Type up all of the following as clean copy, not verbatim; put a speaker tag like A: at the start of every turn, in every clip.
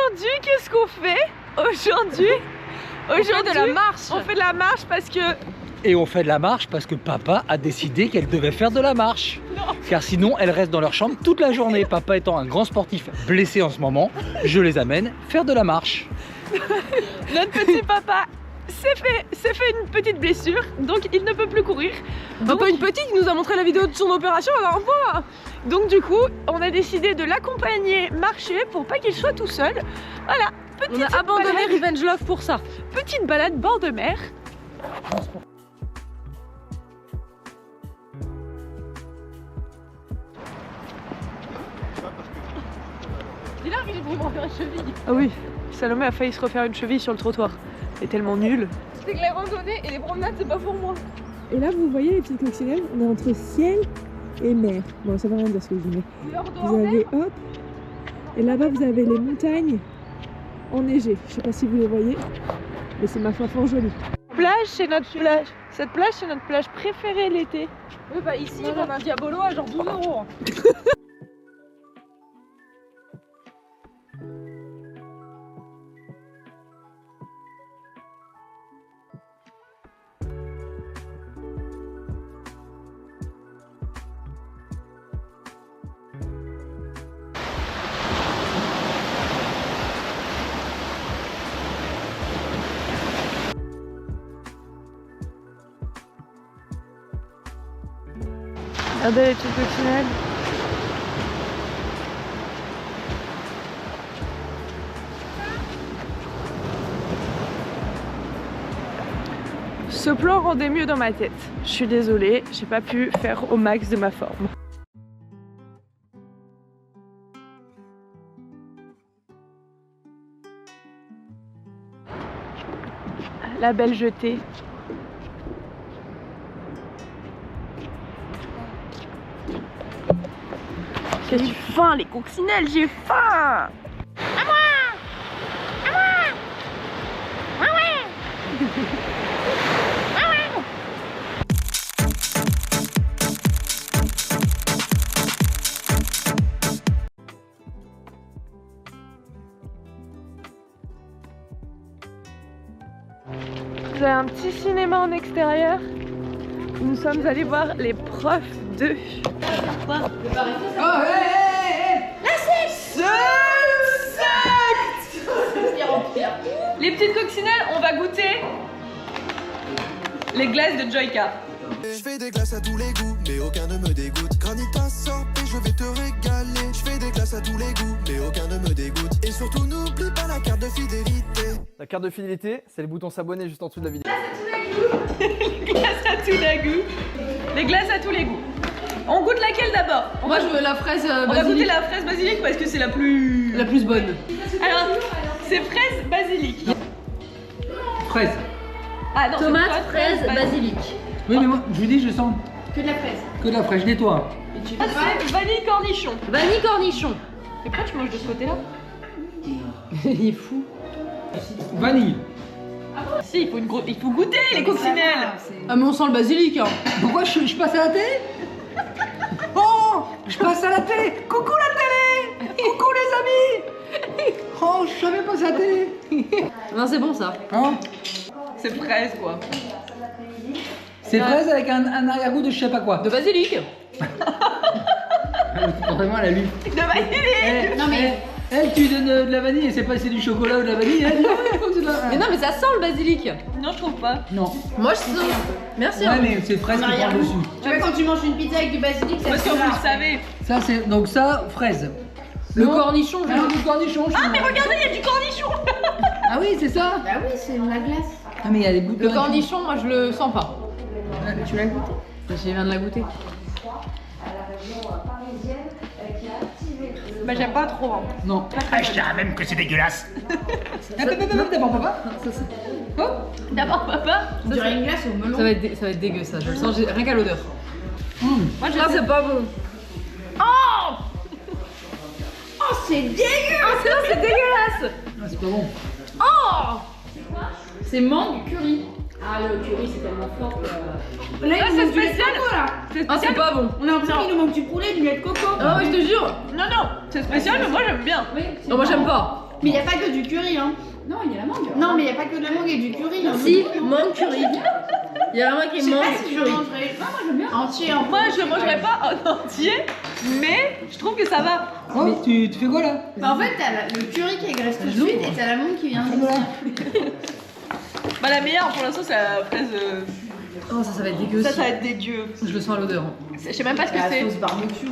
A: aujourd'hui, qu'est-ce qu'on fait? Aujourd'hui,
B: on fait de la marche.
A: On fait de la marche parce que...
C: Et on fait de la marche parce que papa a décidé qu'elle devait faire de la marche.
A: Non.
C: Car sinon, elle reste dans leur chambre toute la journée. Papa étant un grand sportif blessé en ce moment, je les amène faire de la marche.
A: Notre petit papa s'est fait une petite blessure, donc il ne peut plus courir.
B: Donc, pas une petite, il nous a montré la vidéo de son opération la dernière fois.
A: Donc du coup, on a décidé de l'accompagner marcher pour pas qu'il soit tout seul. Voilà,
B: On a abandonné
A: balade,
B: Revenge Love pour ça.
A: petite balade bord de mer.
B: Dis là, il est vraiment fait une cheville.
A: Ah oui, Salomé a failli se refaire une cheville sur le trottoir. Elle est tellement nulle.
B: C'est que les randonnées et les promenades, c'est pas pour moi.
D: Et là, vous voyez les petites coccinelles, on est entre ciel et mer. Bon, ça veut rien dire ce que je dis, mais vous avez hop, et là-bas vous avez les montagnes enneigées. Je sais pas si vous les voyez, mais c'est ma foi fort joli.
A: Plage, c'est notre plage. Cette plage, c'est notre plage préférée l'été.
B: Oui, bah ici, on a un diabolo à genre 12 €.
A: Regardez les petites coccinelles. Ce plan rendait mieux dans ma tête. Je suis désolée, j'ai pas pu faire au max de ma forme. La belle jetée. J'ai faim, les coccinelles, j'ai faim! Vous avez un petit cinéma en extérieur. Nous sommes allés voir les profs de... Les petites coccinelles, on va goûter les glaces de Joyka.
E: Je fais des glaces à tous les goûts, mais aucun ne me dégoûte. Granita sorbet, je vais te régaler. Je fais des glaces à tous les goûts, mais aucun ne me dégoûte. Et surtout n'oublie pas la carte de fidélité.
F: La carte de fidélité, c'est le bouton s'abonner juste en dessous de la vidéo.
A: Les glaces à tous les goûts. Les glaces à tous les goûts. On goûte laquelle d'abord?
B: Moi, je veux la fraise
A: On va goûter
B: basilic.
A: la fraise basilic parce que c'est la plus...
B: La plus bonne.
A: Alors, c'est fraise basilic.
C: Fraise.
A: Ah non,
B: Tomate,
A: c'est pas
B: fraise, basilic.
C: Oui, mais moi, je vous dis, je sens
B: Que de la fraise.
C: que de la fraise. Je nettoie.
A: Ah, c'est vanille cornichon.
B: Vanille cornichon.
A: Et pourquoi tu manges de ce côté-là?
B: Il est fou.
C: Vanille.
A: Si, il faut goûter les coccinelles.
B: Ah, mais on sent le basilic, hein.
C: Pourquoi je passe à la télé? Oh, je passe à la télé. Coucou la télé. Coucou les amis. Oh, je savais pas ça à la télé.
B: Non, c'est bon ça.
C: Hein?
A: C'est fraise quoi.
C: C'est fraise avec un arrière-goût de je sais pas quoi.
B: De basilic.
C: Vraiment, elle a lu.
A: De basilic.
B: Non, mais.
C: Elle, tu donnes de la vanille et c'est pas c'est du chocolat ou de la vanille. Elle dit, ouais, faut que c'est de la...
B: Mais non, mais ça sent le basilic.
A: Non, je trouve pas.
C: Non.
B: Moi, je sens. Merci.
C: Ouais, mais c'est fraise qui prend dessus.
G: Tu vois, quand tu manges une pizza avec du basilic, ça
A: Parce que vous le savez.
C: Ça, c'est donc ça, fraise.
B: Le
C: Non.
B: cornichon, je
C: Ah, le cornichon. je
A: Ah
C: trouve.
A: mais regardez, il y a du cornichon.
C: Ah oui, c'est ça.
G: Bah oui, c'est la glace.
C: Ah, mais il y a des bouts de
B: Le cornichon, moi, je le sens pas.
G: Tu l'as goûté?
B: Je viens de la goûter.
A: Bah j'aime pas trop. Hein.
C: Non.
H: Ah, je dirais même que c'est dégueulasse.
C: D'abord, papa. Oh.
A: D'abord papa.
G: On dirait une glace au melon.
B: Ça va être dégueu ça, je le sens rien qu'à l'odeur.
A: Moi je
B: Là, c'est pas bon.
G: Oh, c'est dégueu!
B: Ah, c'est dégueulasse.
C: Ah, c'est pas bon.
B: C'est mangue curry.
G: Ah, le curry, c'est tellement fort que... Là,
A: Ah,
G: il nous
A: c'est
G: manque du lait de
A: spécial.
G: coco, là.
B: Ah, c'est pas bon.
G: On a l'impression qu'il nous manque du poulet, du lait de coco.
B: Ah, ouais, je te jure.
A: Non, non, c'est spécial mais moi j'aime bien.
G: Oui, c'est
B: Non, moi,
G: bon.
B: j'aime pas.
G: Mais il n'y a pas que du curry, hein. Non, il y a la mangue. Non, mais il n'y a pas que de la mangue et du curry. Hein.
B: Si, mangue curry. Il y a vraiment qui
G: Je sais
B: mangue
G: pas si je
B: curry.
G: mangerai. Non, moi j'aime bien. Entier, en
A: Moi, je le mangerai pas en entier, mais je trouve que ça va.
C: Oh, mais tu fais quoi là?
G: Bah, en fait, t'as le curry qui graisse tout de suite et t'as la mangue qui vient.
A: Bah, la meilleure pour l'instant, c'est la fraise.
B: Oh, ça va être dégueu
A: Ça
B: aussi.
A: va être dégueu.
B: Je le sens à l'odeur.
A: Je sais même pas ce que
G: La
A: c'est.
G: sauce barbecue.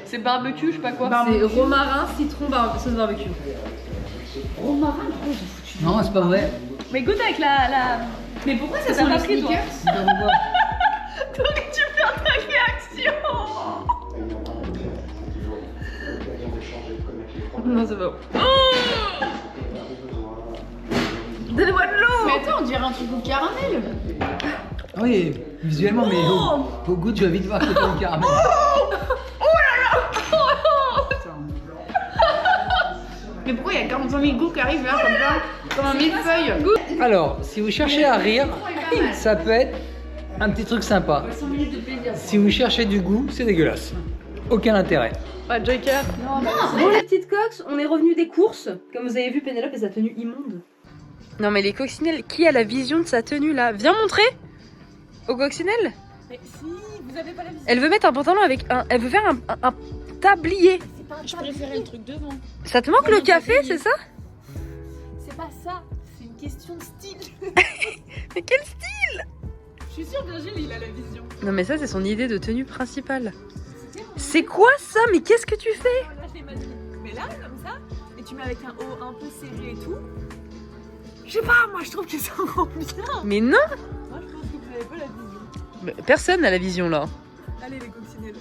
A: C'est barbecue, je sais pas quoi.
B: C'est romarin, citron, sauce barbecue.
G: Romarin,
C: Non, c'est pas vrai.
A: Mais goûte avec la.
G: mais pourquoi ça
A: Ça
G: sent
A: t'a
G: les
A: pas pris, toi.
G: sneakers?
A: T'aurais dû faire ta réaction.
B: Non, c'est pas bon. Donnez-moi de l'eau.
G: Mais attends, on dirait un truc au caramel.
C: Oui, visuellement, mais au goût, tu vas vite voir que c'est pas du caramel.
G: Mais pourquoi il y a 45 000 goûts qui arrivent là, comme ça? Comme un millefeuille.
C: Alors, si vous cherchez à rire, ça peut être un petit truc sympa.
G: 5 minutes de plaisir.
C: Si vous cherchez du goût, c'est dégueulasse. Aucun intérêt.
A: Bah, Joker.
B: Bon les petites coques, on est revenu des courses. Comme vous avez vu, Pénélope et sa tenue immonde.
A: Non, mais les coccinelles, qui a la vision de sa tenue là? Viens montrer aux coccinelles.
D: Mais si, vous avez pas la vision.
A: Elle veut mettre un pantalon avec un. Elle veut faire un tablier.
G: Je préférais le truc devant.
A: Ça te manque le café, c'est ça?
D: C'est pas ça, c'est une question de style.
A: Mais quel style!
D: Je suis sûre, Virgile, il a la vision.
A: Non, mais ça, c'est son idée de tenue principale. C'est quoi ça? Mais qu'est-ce que tu fais?
D: Là, je l'imagine. Mais là, comme ça, et tu mets avec un haut un peu serré et tout. Je sais pas, moi je trouve que ça rend bien.
A: Mais non!
D: Moi je pense que vous avez pas la vision.
A: Mais personne n'a la vision là.
D: Allez les coccinelles.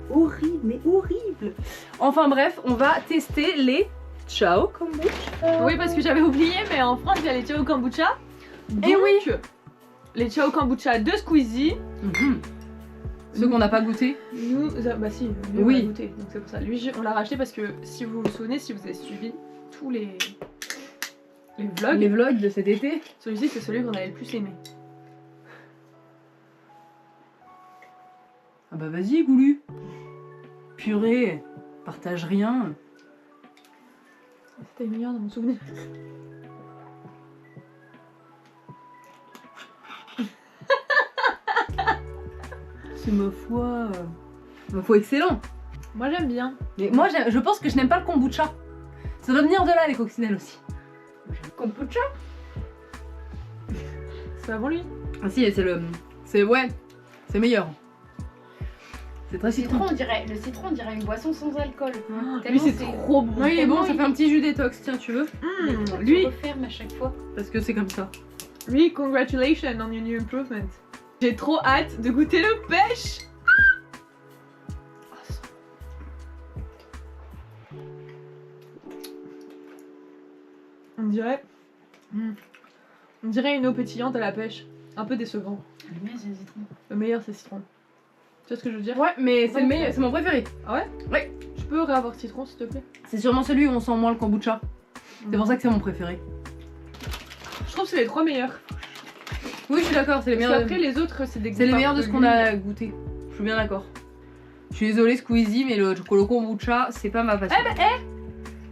B: Horrible, mais horrible. Enfin bref, on va tester les Ciao Kombucha.
A: Oui, parce que j'avais oublié, mais en France, il y a les Ciao Kombucha.
B: Eh oui.
A: Donc, les Ciao Kombucha de Squeezie.
B: Ceux qu'on n'a pas goûté.
A: Nous, bah si, lui,
B: Oui.
A: on l'a goûté, donc c'est pour ça. Lui, on l'a racheté parce que si vous vous souvenez, si vous avez suivi tous les vlogs,
B: Les vlogs de cet été.
A: celui-ci c'est celui qu'on avait le plus aimé.
B: Ah bah vas-y, Goulu. Purée, partage rien.
A: C'était meilleur dans mon souvenir.
B: C'est ma foi excellent.
A: Moi j'aime bien.
B: Mais moi, je pense que je n'aime pas le kombucha. Ça doit venir de là, les coccinelles aussi.
G: Kombucha?
A: C'est avant lui.
B: Ah si, c'est meilleur. C'est très
G: Le
B: citron.
G: citron, on dirait une boisson sans alcool.
A: Lui
G: Tellement
A: c'est trop bon.
B: Oui, il est bon, ça fait un petit jus détox, tiens, tu veux?
A: Lui,
G: Tu refermes à chaque fois.
B: Parce que c'est comme ça.
A: lui, congratulations on your new improvement. J'ai trop hâte de goûter le pêche. On dirait. On dirait une eau pétillante à la pêche. Un peu décevant.
G: Le mien, c'est le citron.
A: Le meilleur c'est citron. Tu vois ce que je veux dire?
B: Ouais, mais c'est le meilleur, c'est mon préféré.
A: Je peux réavoir citron s'il te plaît?
B: C'est sûrement celui où on sent moins le kombucha. C'est pour ça que c'est mon préféré.
A: Je trouve que c'est les trois meilleurs.
B: Oui, je suis d'accord, c'est les
A: Parce
B: meilleurs.
A: qu'après les autres c'est des goûts
B: C'est les
A: par
B: meilleurs de ce qu'on a goûté. Je suis bien d'accord. Je suis désolée, Squeezie, mais le kombucha, c'est pas ma passion.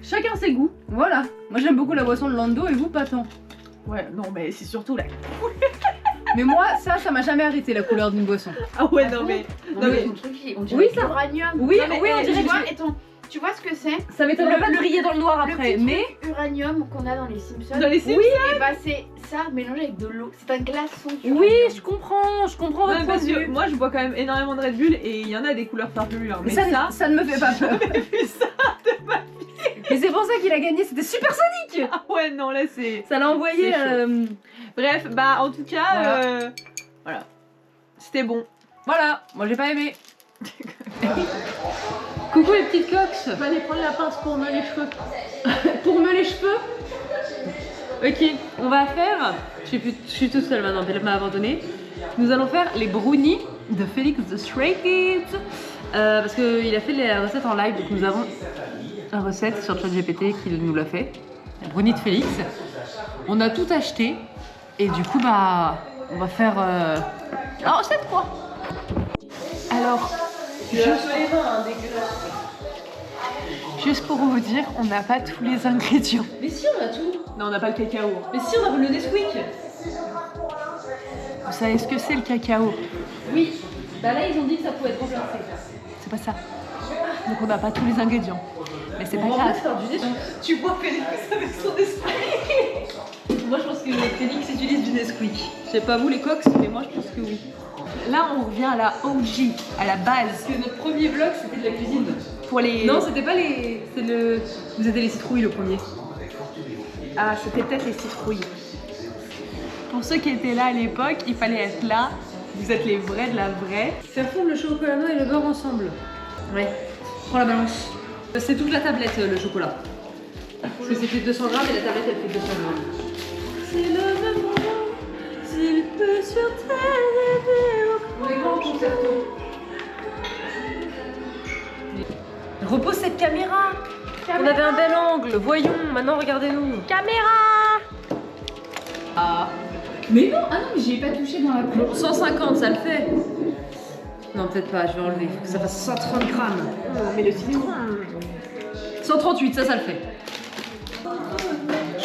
A: Chacun ses goûts.
B: Voilà. Moi, j'aime beaucoup la boisson de Lando et vous, pas tant.
A: Ouais, non mais c'est surtout la.
B: Mais moi, ça m'a jamais arrêté la couleur d'une boisson.
A: Ah ouais, non mais.
G: Non,
A: mais-
G: mais on dirait
B: Oui, ça.
G: l'uranium.
B: Oui,
G: Non, mais,
B: oui, on dirait
G: tu
B: que
G: vois, attends, tu vois ce que c'est?
B: ça m'étonnerait
G: Le-
B: pas de
G: le-
B: briller dans le noir après,
G: Le petit
B: mais.
G: truc uranium qu'on a dans les Simpsons.
A: Dans les Simpsons.
G: Et bah c'est ça mélangé avec de l'eau. C'est un glaçon.
B: Oui,
G: uranium.
B: je comprends
A: Non,
B: votre
A: mais
B: point
A: parce
B: de
A: que
B: vue.
A: moi je bois quand même énormément de Red Bull et il y en a des couleurs farfelues. Hein, mais
B: Mais ça ne me fait pas peur.
A: vu ça.
B: Mais c'est pour ça qu'il a gagné, c'était super Sonic.
A: Ah ouais, non, là c'est.
B: Ça l'a envoyé.
A: C'est Bref, bah en tout cas,
B: Voilà.
A: voilà. C'était bon.
B: Voilà, moi j'ai pas aimé. Coucou les petites coques.
A: Je vais aller prendre la pince pour me les cheveux.
B: Pour me les cheveux. Ok, on va faire. Je suis toute seule maintenant, elle m'a abandonné. Nous allons faire les brownies de Félix the Stray Kids. Parce qu'il a fait la recette en live, donc nous avons une recette sur ChatGPT qui nous l'a fait. Les brownies de Félix. On a tout acheté. Et du coup, bah, on va faire la recette quoi.
A: Juste pour vous dire, on n'a pas tous les ingrédients.
B: Mais si, on a tout.
A: Non, on n'a pas le cacao.
B: Mais si, on a le Nesquik.
A: Vous savez ce que c'est le cacao?
B: Oui. Bah là, ils ont dit que ça pouvait être remplacé.
A: C'est pas ça. Donc on n'a pas tous les ingrédients. Mais c'est pas grave.
B: Tu vois Félix avec son Nesquik. Moi, je pense que Félix utilise du Nesquik. Je sais pas vous les cox, mais moi, je pense que oui.
A: Là, on revient à la OG, à la base.
B: Parce que notre premier vlog, c'était de la cuisine.
A: Pour les...
B: Non, c'était pas les... C'est le... Vous étiez les citrouilles, le premier.
A: Ah, c'était peut-être les citrouilles. Pour ceux qui étaient là à l'époque, il fallait être là. Vous êtes les vrais de la vraie.
B: Faire fondre le chocolat noix et le beurre ensemble. Ouais. Prends la balance. C'est toute la tablette, le chocolat. Parce que c'était 200 grammes et la tablette, elle fait 200 grammes. C'est le même moment, s'il peut sur terre rêver. On est grand concerto. Repose cette caméra. On avait un bel angle, voyons, maintenant regardez-nous.
A: Caméra.
B: Ah.
G: Mais non, ah non, mais j'y ai pas touché dans la
B: Bon, 150, ça le fait. Non, peut-être pas, je vais enlever. Faut que ça fasse 130 grammes.
A: Non, mais le citron.
B: 138, ça le fait.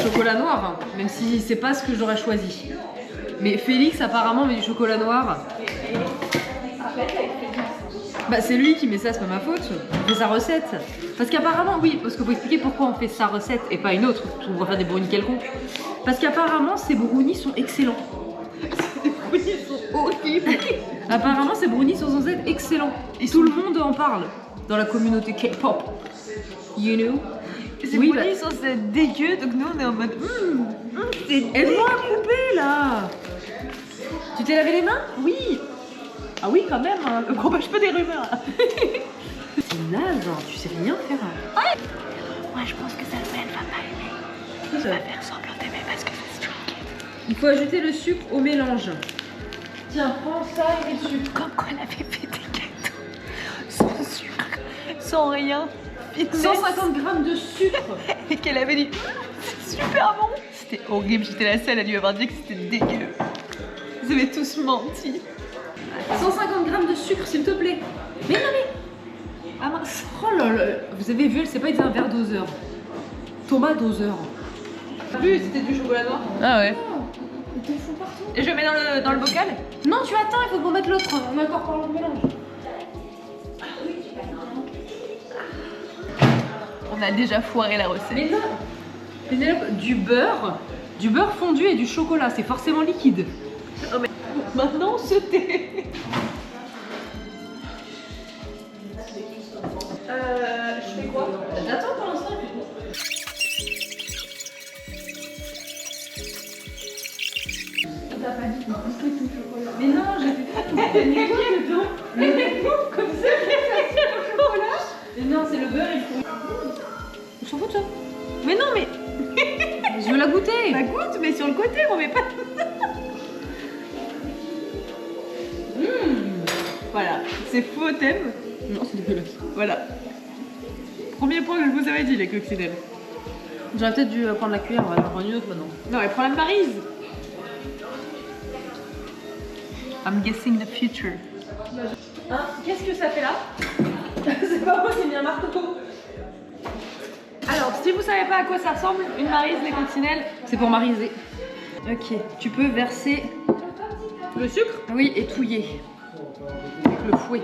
B: Chocolat noir, hein, même si c'est pas ce que j'aurais choisi. Mais Félix apparemment met du chocolat noir. Bah c'est lui qui met ça, c'est pas ma faute. Il fait sa recette. Parce qu'apparemment, oui, parce que faut expliquer pourquoi on fait sa recette et pas une autre. On va faire des brownies quelconques. Parce qu'apparemment ces brownies sont excellents. Ces brownies sont horribles. Apparemment ces brownies sont censés être excellents. Et tout le monde en parle dans la communauté K-pop. You know?
A: Ces
B: Oui,
A: brownies sont dégueu, donc nous on est en mode c'est
B: aide-moi à couper là. Tu t'es lavé les mains?
A: Oui. Ah oui quand même, hein. Le gros pas des rumeurs.
B: C'est naze, hein. Tu sais rien faire.
A: Moi je pense que Salma elle va pas aimer. Elle va faire semblant d'aimer parce que c'est Stray Kids.
B: Il faut ajouter le sucre au mélange. Tiens, prends ça et le sucre.
A: Comme quand elle avait fait des gâteaux sans sucre, sans rien.
B: 150 grammes de sucre.
A: Et qu'elle avait dit c'est super bon. C'était horrible, j'étais la seule à lui avoir dit que c'était dégueu. Vous avez tous menti.
B: 150 grammes de sucre, s'il te plaît. Mais non, mais. Ah mince. Oh là là. Vous avez vu, elle s'est pas dit un verre doseur. Thomas doseur. Plus, c'était du chocolat noir.
A: Ah ouais.
B: Mais t'en fous partout.
A: Et je mets dans le bocal.
B: Non, tu attends, il faut qu'on mette l'autre. On a encore parlé de mélange.
A: On a déjà foiré la recette.
B: Mais non. Pénélope, du beurre fondu et du chocolat, c'est forcément liquide.
A: Oh, mais... Maintenant, se tait.
B: Je fais quoi? J'attends pour l'instant. T'as pas dit qu'on coupait tout le chocolat. Mais non, j'ai fait mais quoi dedans? Mais comme ça, c'est le chocolat. Mais non, c'est le beurre et le chocolat. On s'en fout de ça.
A: Mais non, mais.
B: Je veux la goûter.
A: Bah goûte, mais sur le côté, on met pas. Voilà, c'est faux au thème.
B: Non, c'est dégueulasse.
A: Voilà. Premier point que je vous avais dit, les coccinelles.
B: J'aurais peut-être dû prendre la cuillère, on va en prendre une autre maintenant.
A: Non, mais prends la Maryse. I'm guessing the future.
B: Hein? Qu'est-ce que ça fait là? C'est pas moi qui ai mis un marteau.
A: Alors, si vous savez pas à quoi ça ressemble, une Maryse, les coccinelles,
B: C'est pour mariser. Ok, tu peux verser
A: le sucre.
B: oui et touiller avec le fouet.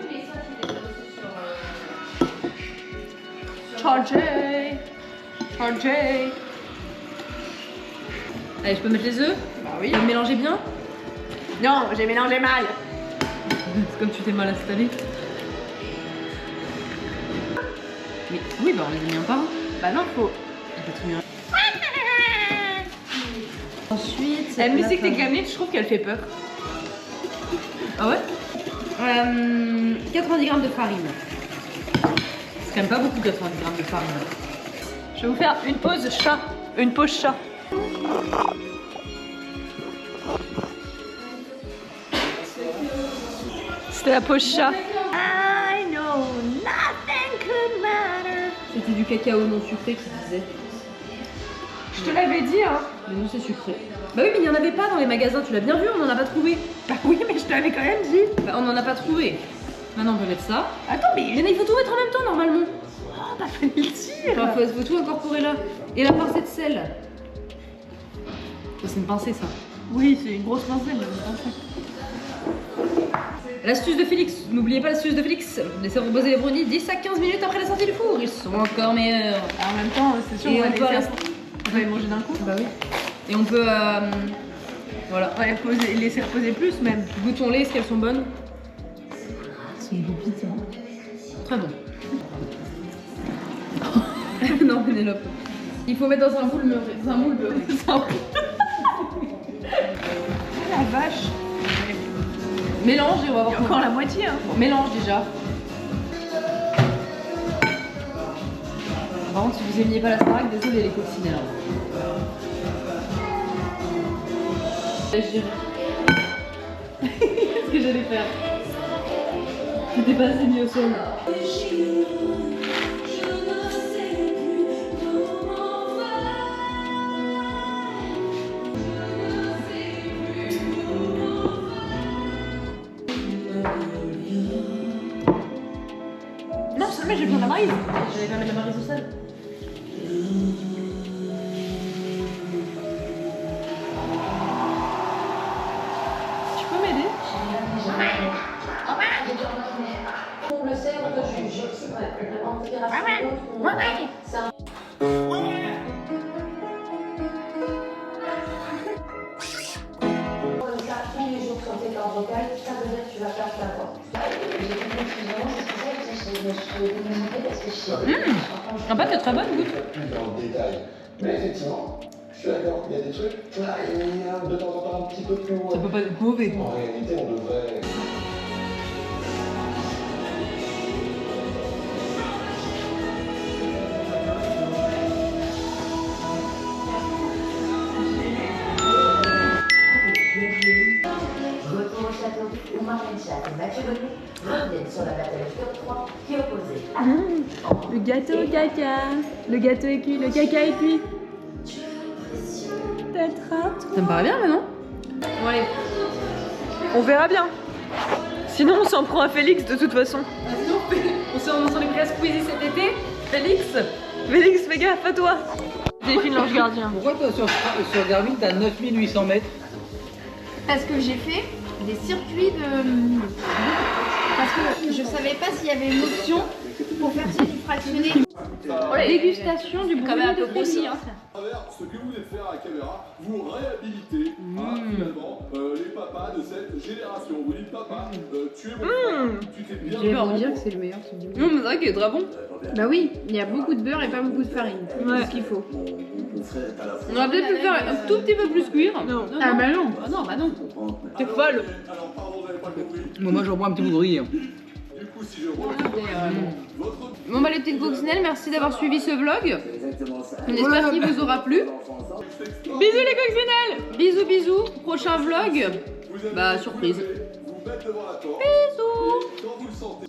A: Chargé. Chargé.
B: Allez, je peux mettre les œufs?
A: Bah oui.
B: Tu peux mélanger bien?
A: Non, j'ai mélangé mal.
B: C'est comme tu t'es mal installé. Mais oui, bah on les a mis un par un.
A: Bah non, faut.
B: J'ai pas tout mis un. Ensuite,
A: La musique des gamines, je trouve qu'elle fait peur.
B: Ah ouais 90 grammes de farine. C'est quand même pas beaucoup 90 grammes de farine.
A: Je vais vous faire une pause chat. Une pause chat. C'était la pause chat. I know nothing could matter.
B: C'était du cacao non sucré qui disait.
A: Je te l'avais dit, hein.
B: Mais nous c'est sucré. Bah oui, mais il n'y en avait pas dans les magasins, tu l'as bien vu, on n'en a pas trouvé.
A: Bah oui, mais je te l'avais quand même dit.
B: Bah on n'en a pas trouvé. Maintenant on peut mettre ça.
A: Attends, mais.
B: Mais il faut tout mettre en même temps normalement.
A: Oh, t'as fait le tir.
B: Enfin, faut tout incorporer là. Et la pincée de sel. Ça, c'est une pincée, ça.
A: Oui, c'est une grosse pincée, mais une pincée.
B: L'astuce de Félix. N'oubliez pas l'astuce de Félix. Laissez reposer les brownies 10 à 15 minutes après la sortie du four. Ils sont encore meilleurs.
A: En même temps, c'est sûr,
B: Et
A: on va
B: on peut
A: les manger d'un coup.
B: Bah oui. Et on peut... voilà.
A: On va les laisser reposer plus même.
B: Goûtons-les, est-ce qu'elles sont bonnes? C'est une pépite, hein. Très bon. Non, Pénélope. Il faut mettre dans un moule beurré.
A: La vache.
B: Mélange et on va
A: Il y
B: voir
A: a encore la moitié. Hein.
B: Bon, mélange déjà. Par contre, si vous aimiez pas la sparague, désolé les coccinelles. Qu'est-ce que j'allais faire? J'étais pas assez mis au sol.
A: Non, jamais j'ai besoin de la marise.
B: J'allais faire la marise au sel.
A: Tu peux m'aider?
B: En fait, c'est très bonne goûte.
I: Dans le détail. Mais effectivement, je suis d'accord, il y a des trucs, là, il y a de temps en temps un petit peu plus loin.
B: Ça peut pas être mauvais.
I: En réalité, on devrait...
J: Retour au château où Marie-Chat et Mathieu Bonnet reviennent sur la bataille de Top 3 qui opposait
D: Le gâteau caca. Le gâteau est cuit, le caca est cuit.
B: Ça me paraît bien, mais non? Bon, allez.
A: On verra bien. Sinon, on s'en prend à Félix de toute façon.
B: On s'en est pris à squeezie cet été. Félix.
A: Félix, fais gaffe à toi. Delphine l'ange gardien.
C: Pourquoi toi sur Garmin t'as 9800 mètres?
G: Parce que j'ai fait des circuits de... Parce que je savais pas s'il y avait une option pour faire du fractionné. Dégustation du brownie
B: même un peu
G: de
B: grossi,
G: Félix.
B: hein.
K: À travers ce que vous venez de faire à la caméra, vous réhabilitez finalement les papas de cette génération. Vous dites papa, tu es mon frère, tu t'es bien
G: Je vais vous dire que c'est le meilleur ce du monde.
B: Non, mais c'est vrai qu'il est très bon.
G: Bah oui, il y a beaucoup de beurre et pas beaucoup de farine. C'est ce qu'il faut.
B: On va peut-être le faire un tout petit peu plus cuire. Non.
G: Ah bah non.
B: Ah non, bah non. T'es folle.
K: Alors pardon, j'avais pas compris.
C: Moi je reprends un petit bout de riz.
K: Du coup, si je reprends votre...
B: Bon bah les petites coccinelles, merci d'avoir suivi ce vlog. On espère qu'il vous aura plu.
A: Bisous les coccinelles.
B: Bisous bisous. Prochain vlog. Bah surprise.
K: Vous mettre devant la porte.
B: Bisous.
K: Et quand vous le sentez...